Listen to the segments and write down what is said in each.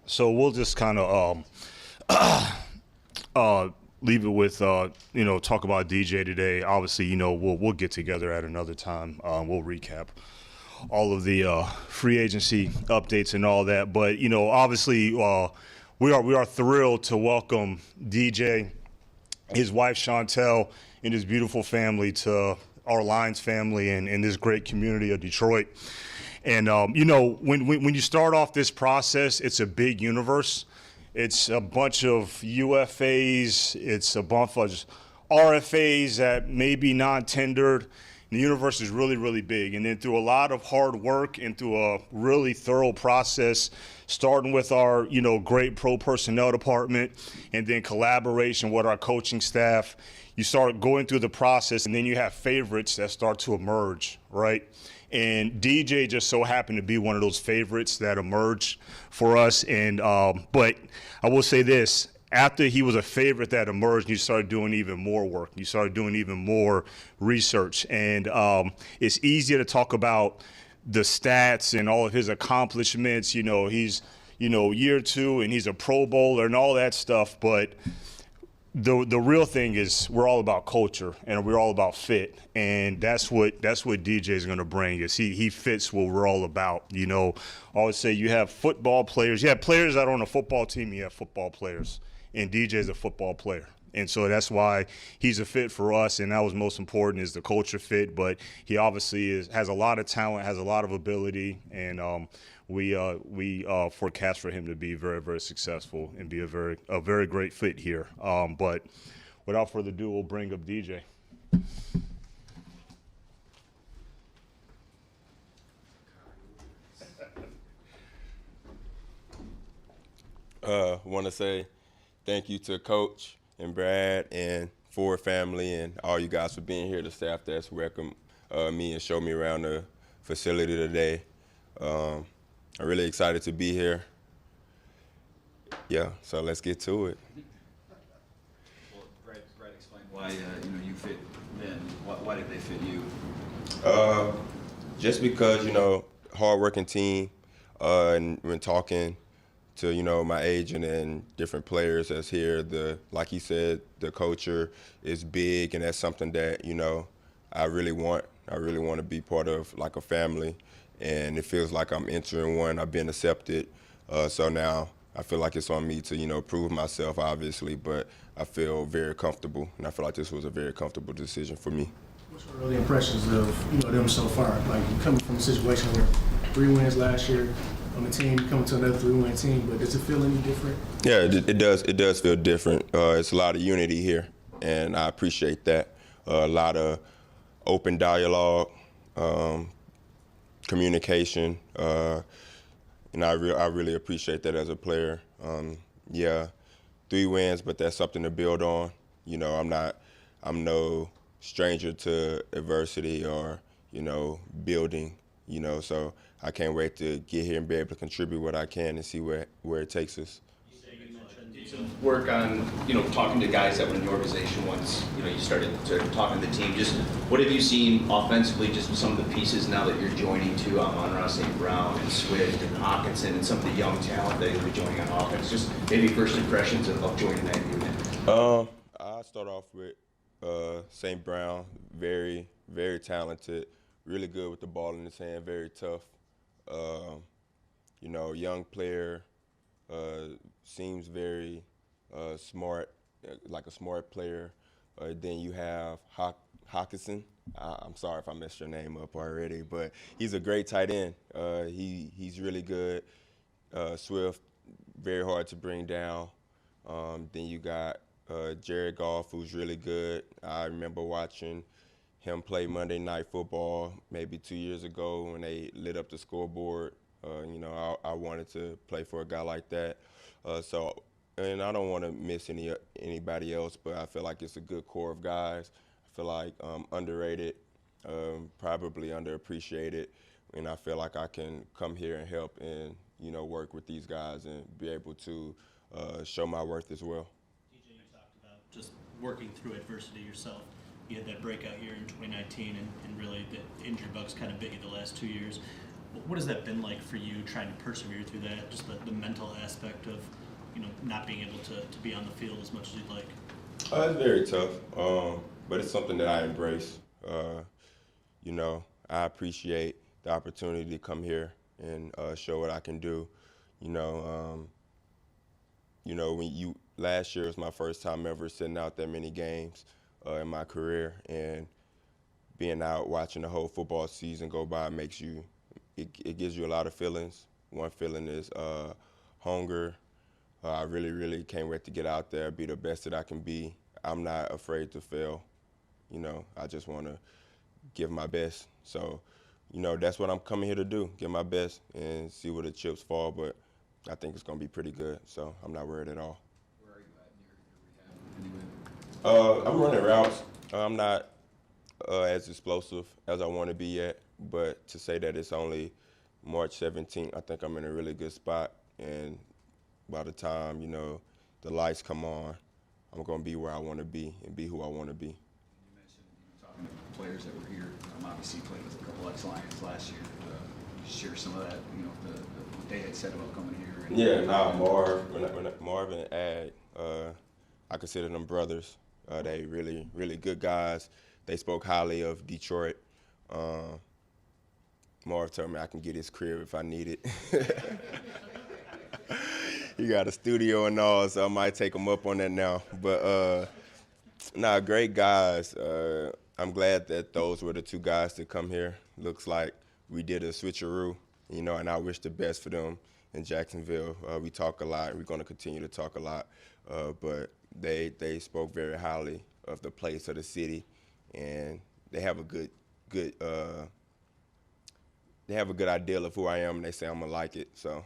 So we'll just kind of leave it with talk about DJ today. Obviously, we'll get together at another time. We'll recap all of the free agency updates and all that. But obviously, we are thrilled to welcome DJ, his wife Chantel, and his beautiful family to our Lions family and this great community of Detroit. And when you start off this process, it's a big universe. It's a bunch of UFAs. It's a bunch of RFAs that may be non-tendered. The universe is really, really big. And then through a lot of hard work and through a really thorough process, starting with our, great pro personnel department and then collaboration with our coaching staff, you start going through the process and then you have favorites that start to emerge, right? And DJ just so happened to be one of those favorites that emerged for us. And but I will say this. After he was a favorite that emerged, you started doing even more work. You started doing even more research. And it's easier to talk about the stats and all of his accomplishments. He's, year two and he's a Pro Bowler and all that stuff. But the real thing is we're all about culture and we're all about fit. And that's what DJ is going to bring is he fits what we're all about. I always say you have football players. You have players that are on a football team. You have football players. And DJ is a football player. And so that's why he's a fit for us, and that was most important is the culture fit. But he obviously has a lot of talent, has a lot of ability, and we forecast for him to be very, very successful and be a very great fit here. But without further ado, we'll bring up DJ. Want to say thank you to Coach and Brad and Ford family and all you guys for being here, the staff that's welcomed me and showed me around the facility today. I'm really excited to be here. Yeah, so let's get to it. Well, Brad explained why you fit them. Why did they fit you? Just because, hardworking team, and when talking to, my agent and different players that's here, like he said, the culture is big, and that's something that, I really want. I really want to be part of like a family, and it feels like I'm entering one. I've been accepted, so now I feel like it's on me to, prove myself, obviously, but I feel very comfortable, and I feel like this was a very comfortable decision for me. What's your early impressions of them so far? Like coming from a situation where 3 wins last year on the team, coming to another 3-win team, but does it feel any different? Yeah, it does. It does feel different. It's a lot of unity here, and I appreciate that. A lot of open dialogue, communication, and I really appreciate that as a player. 3 wins, but that's something to build on. I'm no stranger to adversity or, building, so I can't wait to get here and be able to contribute what I can and see where it takes us. Did some work on, talking to guys that were in the organization once, you started talking to the team. Just what have you seen offensively, just with some of the pieces now that you're joining to Amon-Ra St. Brown and Swift and Hawkinson and some of the young talent that you're joining on offense? Just maybe first impressions of joining that unit. I'll start off with St. Brown, very, very talented, really good with the ball in his hand, very tough. Young player, seems very smart, like a smart player. Then you have Hawkinson. I'm sorry if I messed your name up already, but he's a great tight end. He's really good. Swift, very hard to bring down. Then you got Jared Goff, who's really good. I remember watching him play Monday Night Football maybe 2 years ago when they lit up the scoreboard. I wanted to play for a guy like that. And I don't want to miss anybody else, but I feel like it's a good core of guys. I feel like underrated, probably underappreciated, and I feel like I can come here and help and work with these guys and be able to show my worth as well. DJ, you talked about just working through adversity yourself. You had that breakout year in 2019, and really the injury bug's kind of bit you the last 2 years. What has that been like for you, trying to persevere through that, just the mental aspect of, not being able to be on the field as much as you'd like? It's very tough, but it's something that I embrace. I appreciate the opportunity to come here and show what I can do. Last year was my first time ever sitting out that many games in my career, and being out watching the whole football season go by it gives you a lot of feelings. One feeling is hunger. I really, really can't wait to get out there, be the best that I can be. I'm not afraid to fail. I just want to give my best. So, that's what I'm coming here to do, give my best and see where the chips fall. But I think it's going to be pretty good, so I'm not worried at all. Where are you at in your rehab anyway? I'm running routes. I'm not as explosive as I want to be yet, but to say that it's only March 17th, I think I'm in a really good spot. And by the time, the lights come on, I'm going to be where I want to be and be who I want to be. You mentioned talking to players that were here. Obviously, you played with a couple ex-Lions last year. Share some of that, what they had said about coming here. Marv and Ag, I consider them brothers. They really, really good guys. They spoke highly of Detroit. Marv told me I can get his crib if I need it. He got a studio and all, so I might take him up on that now. But, great guys. I'm glad that those were the two guys to come here. Looks like we did a switcheroo, and I wish the best for them in Jacksonville. We talk a lot. We're going to continue to talk a lot. But they spoke very highly of the place of the city, and they have a good ideal of who I am, and they say I'm gonna like it. So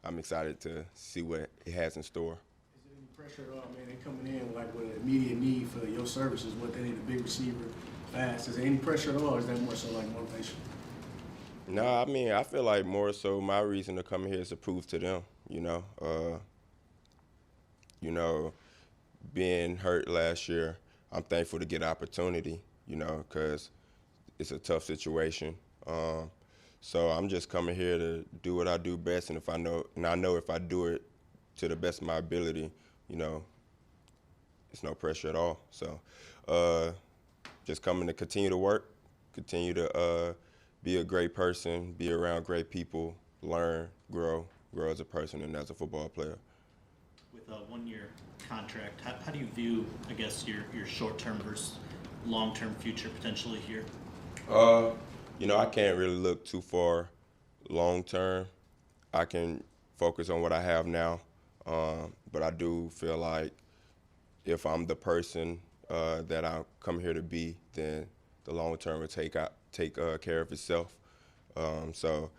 I'm excited to see what it has in store. Is there any pressure at all, man? They coming in like with an immediate need for your services, what they need, a big receiver, fast. Is there any pressure at all, or is that more so like motivation? No, I feel like more so my reason to come here is to prove to them, being hurt last year, I'm thankful to get an opportunity, because it's a tough situation. So I'm just coming here to do what I do best, and I know if I do it to the best of my ability, it's no pressure at all. So just coming to continue to work, continue to be a great person, be around great people, learn, grow as a person and as a football player. With a one-year contract, how do you view, I guess, your short-term versus long-term future potentially here? I can't really look too far long-term. I can focus on what I have now, but I do feel like if I'm the person that I come here to be, then the long-term will take care of itself. So,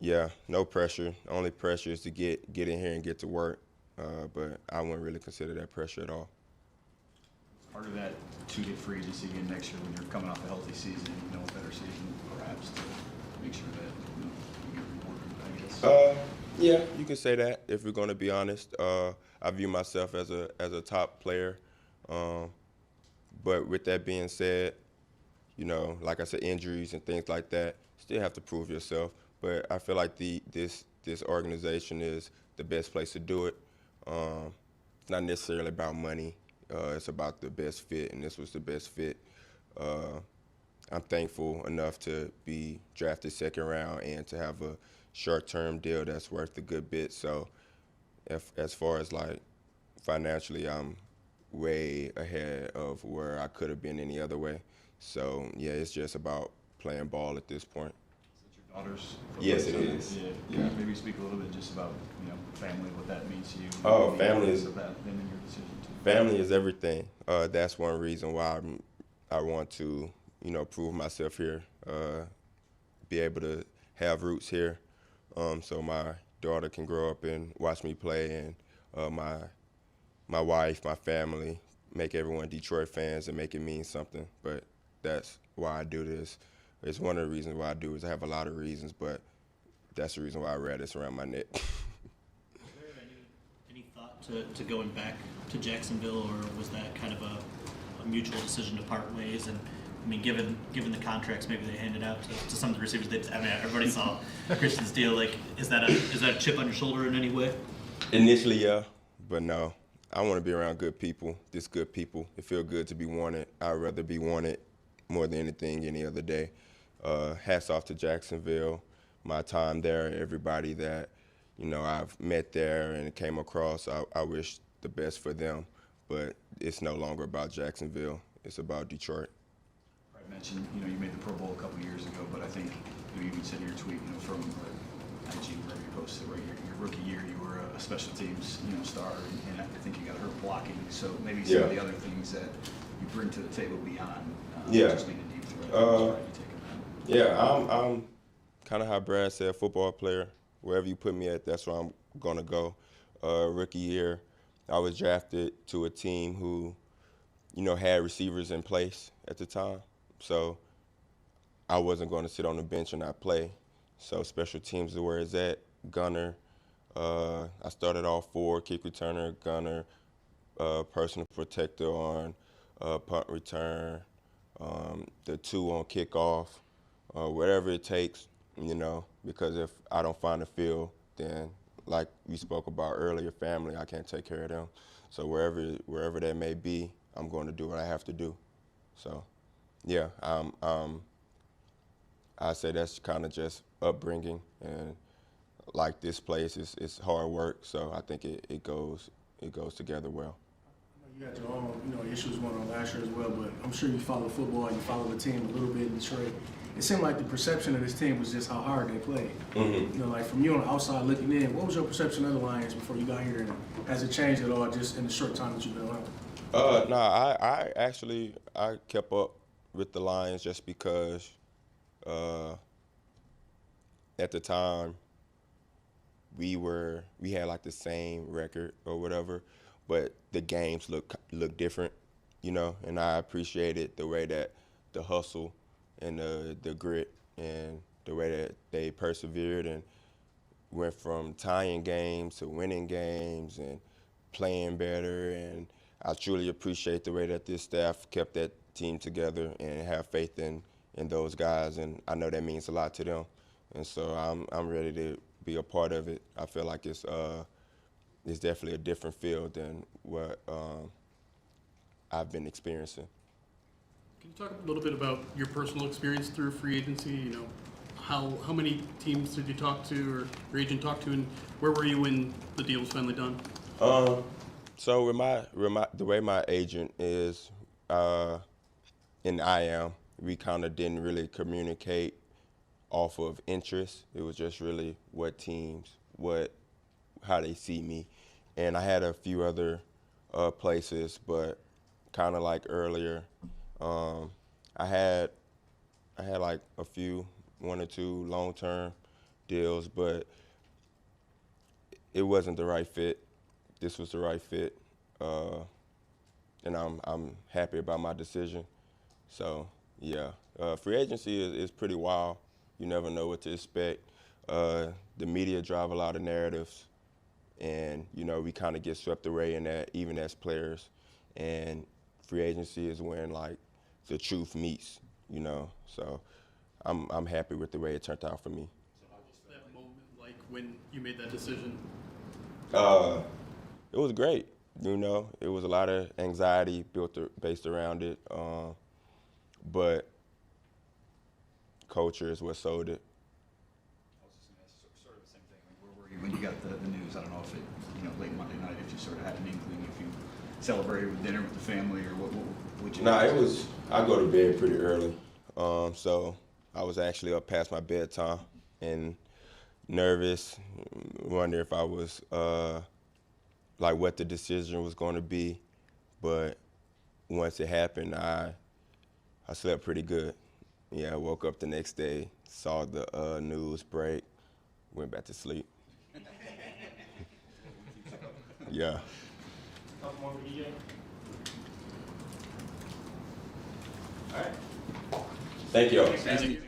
yeah, no pressure. Only pressure is to get in here and get to work, but I wouldn't really consider that pressure at all. Part of that to get free agency again next year when you're coming off a healthy season, a better season perhaps to make sure that you get rewarded, I guess. Yeah, you can say that if we're going to be honest. I view myself as a top player, but with that being said, like I said, injuries and things like that, still have to prove yourself. But I feel like this organization is the best place to do it. It's not necessarily about money. It's about the best fit, and this was the best fit. I'm thankful enough to be drafted second round and to have a short-term deal that's worth a good bit. So as far as like financially, I'm way ahead of where I could have been any other way. So yeah, it's just about playing ball at this point. Is it your daughter's? Yes, it is. Yeah. Maybe speak a little bit just about family, what that means to you. Oh, family is. Of that, them and your decision too. Family is everything. That's one reason why I want to, prove myself here, be able to have roots here, so my daughter can grow up and watch me play, and my wife, my family, make everyone Detroit fans and make it mean something. But that's why I do this. It's one of the reasons why I do it. I have a lot of reasons, but that's the reason why I wear this around my neck. Was there any thought to going back to Jacksonville, or was that kind of a mutual decision to part ways and I mean, given the contracts, maybe they handed out to some of the receivers. I mean, everybody saw Christian's deal. Like, is that a chip on your shoulder in any way? Initially, yeah, but no. I want to be around good people, just good people. It feels good to be wanted. I'd rather be wanted more than anything any other day. Hats off to Jacksonville, my time there, everybody that, I've met there and came across. I wish the best for them, but it's no longer about Jacksonville. It's about Detroit. I mentioned, you made the Pro Bowl a couple years ago, but I think you even said in your tweet, from IG, wherever you posted, right, your rookie year, you were a special teams, star, and I think you got hurt blocking. So maybe some of the other things that you bring to the table beyond just being a deep threat. I'm kind of how Brad said, football player. Wherever you put me at, that's where I'm gonna go. Rookie year, I was drafted to a team who, had receivers in place at the time. So I wasn't going to sit on the bench and not play. So special teams is where it's at. Gunner. I started off forward, kick returner, gunner, personal protector on punt return, the 2 on kickoff, whatever it takes, because if I don't find the field, then like we spoke about earlier, family, I can't take care of them. So wherever that may be, I'm going to do what I have to do. So, yeah, I say that's kind of just upbringing, and like this place is hard work. So I think it goes together well. You had your own, issues going on last year as well, but I'm sure you follow football, you follow the team a little bit in Detroit. It seemed like the perception of this team was just how hard they played. Mm-hmm. Like from you on the outside looking in, what was your perception of the Lions before you got here, and has it changed at all just in the short time that you've been around? I kept up with the Lions just because at the time we had like the same record or whatever, but the games look different, and I appreciated the way that the hustle and the grit and the way that they persevered and went from tying games to winning games and playing better. And I truly appreciate the way that this staff kept that team together and have faith in those guys, and I know that means a lot to them. And so I'm ready to be a part of it. I feel like it's definitely a different field than what I've been experiencing. Can you talk a little bit about your personal experience through free agency? How many teams did you talk to or your agent talk to, and where were you when the deal was finally done? So with the way my agent is, and I am, we kind of didn't really communicate off of interest. It was just really what teams, how they see me. And I had a few other places, but kind of like earlier, I had like a few, 1 or 2 long-term deals, but it wasn't the right fit. This was the right fit, and I'm happy about my decision. So yeah, free agency is pretty wild. You never know what to expect. The media drive a lot of narratives, and we kind of get swept away in that, even as players. And free agency is when like the truth meets, So I'm happy with the way it turned out for me. So how was that moment like when you made that decision? It was great. It was a lot of anxiety based around it, but culture is what sold it. I was just going to ask sort of the same thing. Where were you when you got the news? I don't know if it, late Monday night, if you sort of had an inkling, if you celebrated with dinner with the family, or what would you? Nah, I go to bed pretty early, so I was actually up past my bedtime and nervous, wonder if I was like what the decision was going to be, but once it happened, I slept pretty good. Yeah, I woke up the next day, saw the news break, went back to sleep. Yeah. All right. Thank you. Thank you.